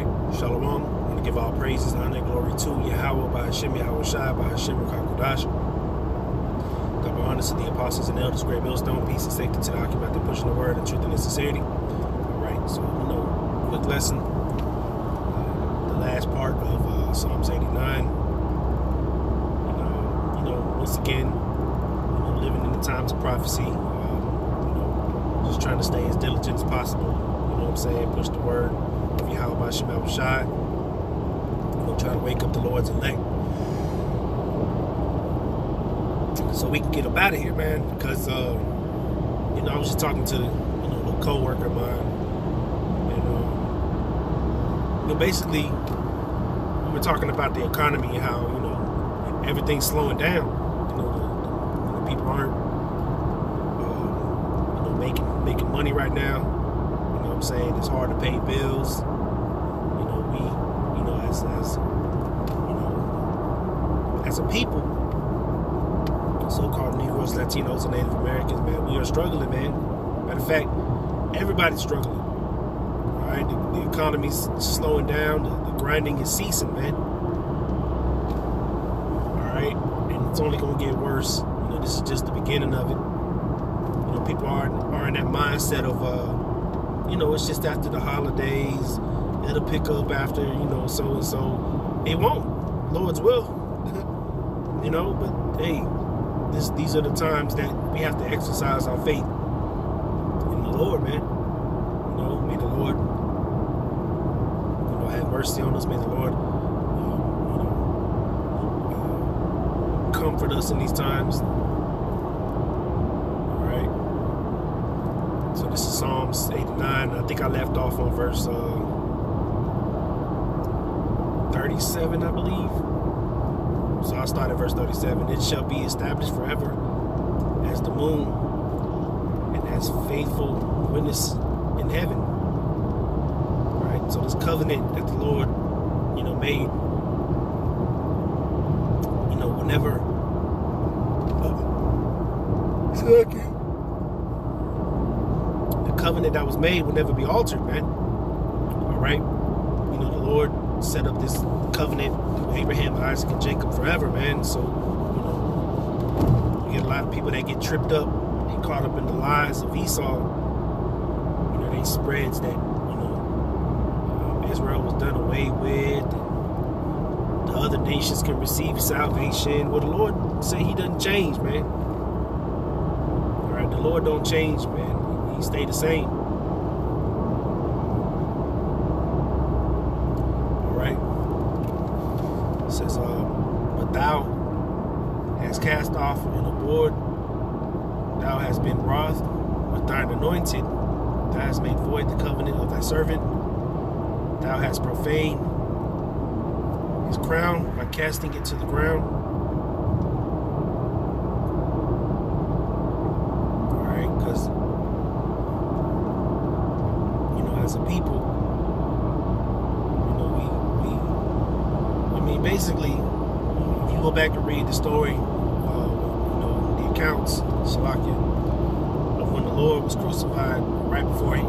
right, Shalom. I want to give all praises, honor, and glory to Yahweh, by Hashem, Yahweh Shai, by Hashem, Rakakudash. Double honors to the apostles and elders, great millstone, peace and safety to the occupant, they're pushing the word and truth and sincerity. All right, so, quick lesson. The last part of Psalms 89. Once again, living in the times of prophecy, just trying to stay as diligent as possible. You know what I'm saying? Push the word of Yahweh by Shem Shai. Try to wake up the Lord's elect, so we can get up out of here, man. Because I was just talking to a little co-worker of mine, and basically we were talking about the economy and how everything's slowing down. The people aren't making money right now. You know what I'm saying? It's hard to pay bills. As a people, so-called Negroes, Latinos, and Native Americans, man, we are struggling, man. Matter of fact, everybody's struggling. All right, the economy's slowing down, the grinding is ceasing, man. All right, and it's only gonna get worse. This is just the beginning of it. People are in that mindset of, it's just after the holidays. It'll pick up after, so and so. It won't. Lord's will. But hey, these are the times that we have to exercise our faith in the Lord, man. May the Lord, have mercy on us. May the Lord, comfort us in these times. All right. So this is Psalms 89. I think I left off on verse 37, I believe. So I'll start at verse 37. It shall be established forever as the moon and as faithful witness in heaven. All right. So this covenant that the Lord, made, whenever the covenant that was made will never be altered, man. All right. The Lord set up this covenant with Abraham, Isaac, and Jacob forever, man. So, you get a lot of people that get tripped up and caught up in the lies of Esau. They spreads that, Israel was done away with. The other nations can receive salvation. Well, the Lord said he doesn't change, man. All right, the Lord don't change, man. He stay the same. It says, but thou hast cast off and abhorred, thou hast been wroth with thine anointed, thou hast made void the covenant of thy servant, thou hast profaned his crown by casting it to the ground. All right, because, as a people, basically, if you go back and read the story, the accounts, Salakia, of when the Lord was crucified, right before he,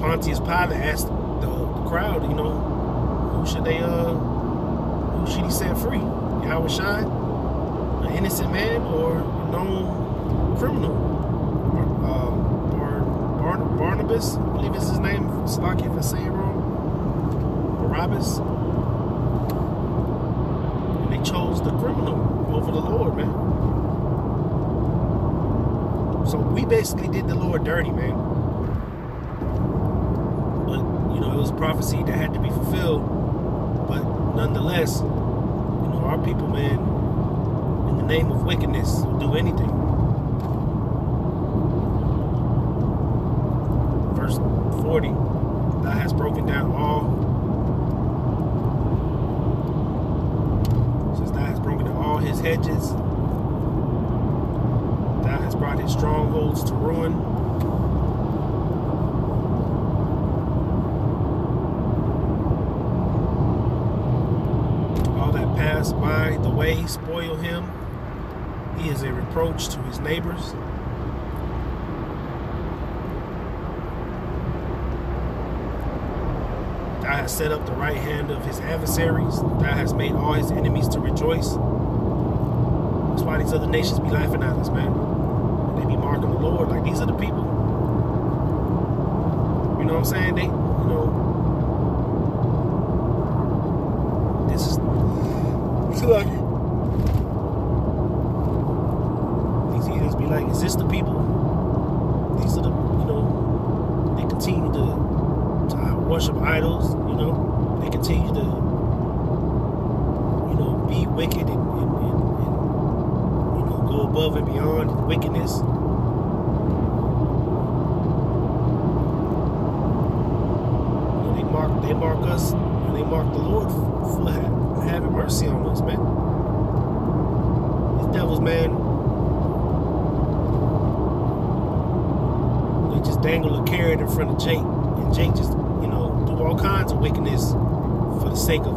Pontius Pilate asked the crowd, who should he set free? Yahweh Shai, an innocent man, or a known criminal? Barnabas, I believe is his name. Salakia, if I say it wrong. Barabbas, and they chose the criminal over the Lord, man. So we basically did the Lord dirty, man. But it was a prophecy that had to be fulfilled. But nonetheless, our people, man, in the name of wickedness, will do anything. Verse 40: Thou hast broken down all. His hedges, thou hast brought his strongholds to ruin. All that pass by the way spoil him. He is a reproach to his neighbors. hast set up the right hand of his adversaries. Thou hast made all his enemies to rejoice. That's why these other nations be laughing at us, man. They be marking the Lord like these are the people. You know what I'm saying? They, this is like these heathens be like, is this the people? These are the, they continue to worship idols, they continue to, be wicked and go above and beyond wickedness. They mark us, and they mark the Lord for having mercy on us, man. These devils, man, they just dangle a carrot in front of Jake, and Jake just, do all kinds of wickedness for the sake of,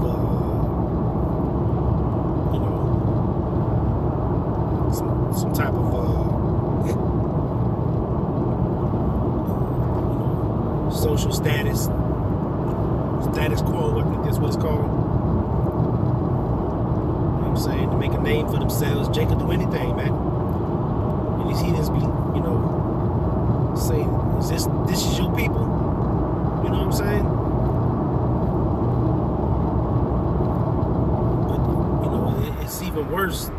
some type of, social status quo. I think that's what it's called. You know what I'm saying? To make a name for themselves. Jake could do anything, man. And these heathens be, saying, this is your people? You know what I'm saying? But, it's even worse.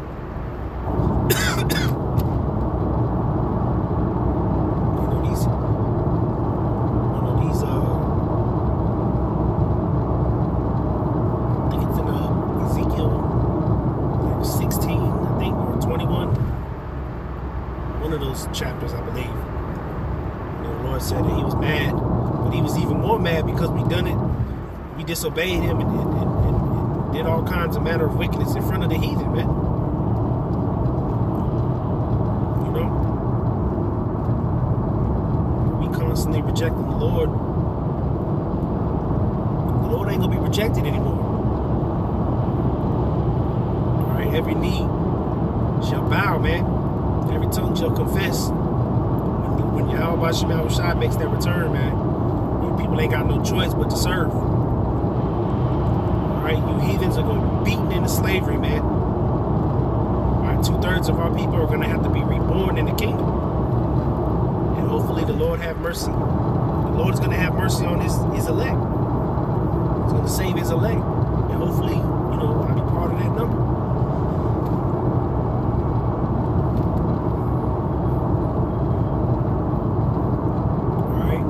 Chapters, I believe. The Lord said that he was mad, but he was even more mad because we done it. We disobeyed him and did all kinds of manner of wickedness in front of the heathen, man. We constantly rejecting the Lord. The Lord ain't gonna be rejected anymore. All right, every knee shall bow, man. Every tongue shall confess. When Yahweh Shema Shai makes that return, man, people ain't got no choice but to serve. Alright, you heathens are going to be beaten into slavery, man. Alright, 2/3 of our people are going to have to be reborn in the kingdom. And hopefully the Lord have mercy. The Lord is going to have mercy on his elect. He's going to save his elect. And hopefully, I'll be part of that number.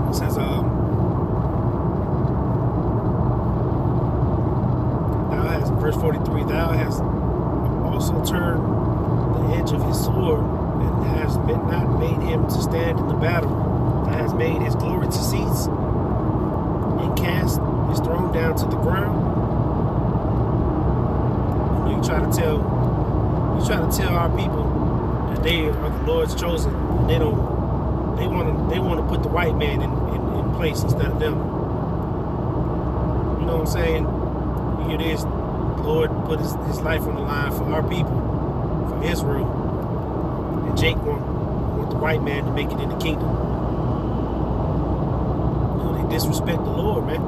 It says, verse 43, thou hast also turned the edge of his sword, and hast not made him to stand in the battle. Thou hast made his glory to cease, and cast his throne down to the ground. You try to tell our people that they are the Lord's chosen, and they want to put the white man in place instead of them. You know what I'm saying? Here it is. The Lord put his life on the line for our people, for Israel. And Jake want the white man to make it in the kingdom. They disrespect the Lord, man.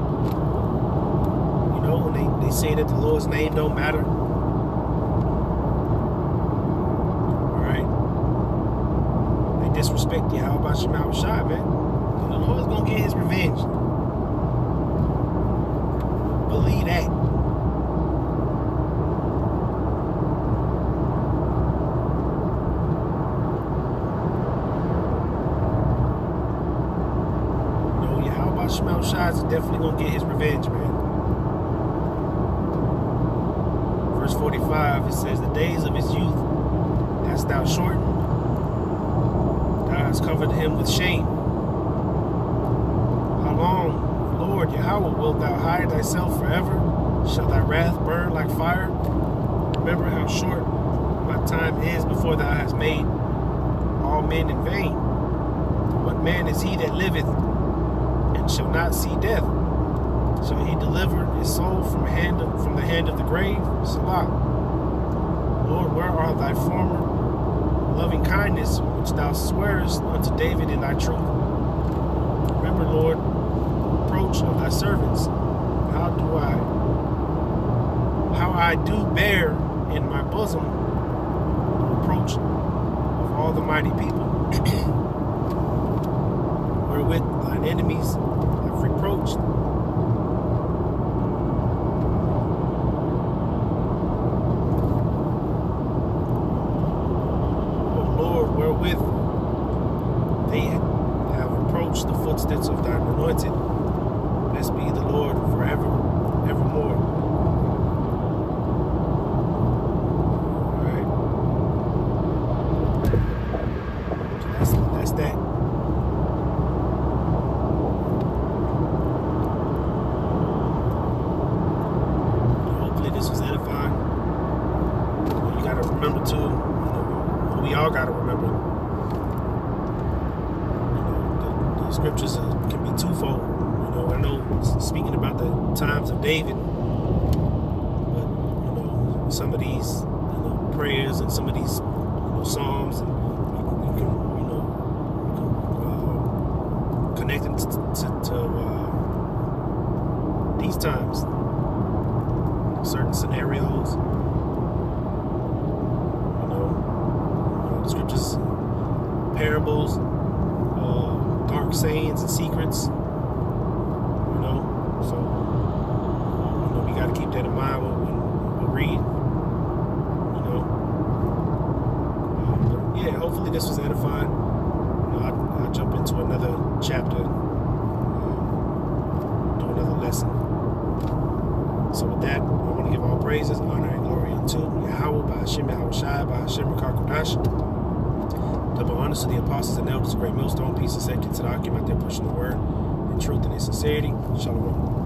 When they say that the Lord's name don't matter. Disrespect you. How about Shema Shai, man? And the Lord's gonna get his revenge. Believe that. How about Shema Shai is definitely gonna get his revenge, man. Verse 45, it says, the days of his youth hast thou shortened. Has covered him with shame. How long, Lord Yahweh, wilt thou hide thyself forever? Shall thy wrath burn like fire? Remember how short my time is before thou hast made all men in vain. What man is he that liveth and shall not see death? Shall he deliver his soul from the hand of the grave? Salah. Lord, where are thy former loving kindness, which thou swearest unto David in thy truth? Remember, Lord, the approach of thy servants, how I do bear in my bosom the reproach of all the mighty people, wherewith thine enemies have reproached. O Lord, wherewith they have reproached the footsteps of thine anointed. Blessed be the Lord forever, evermore. Alright. So that's that. Hopefully this was edifying. You gotta remember too, we all gotta remember, the scriptures can be twofold. I know speaking about the times of David, but some of these prayers and some of these psalms, and you can connect them to these times, certain scenarios. The scriptures, parables, dark sayings and secrets. So, we got to keep that in mind when we read, but yeah, hopefully this was edifying. I'll jump into another chapter, do another lesson. So with that, I want to give all praises, honor, and glory unto Yahweh, by Hashem Yahushai, by Hashem Kodash. Double honors to the apostles and elders, a great millstone, peace and safety to the Akim out there pushing the word in truth and in sincerity. Shalom.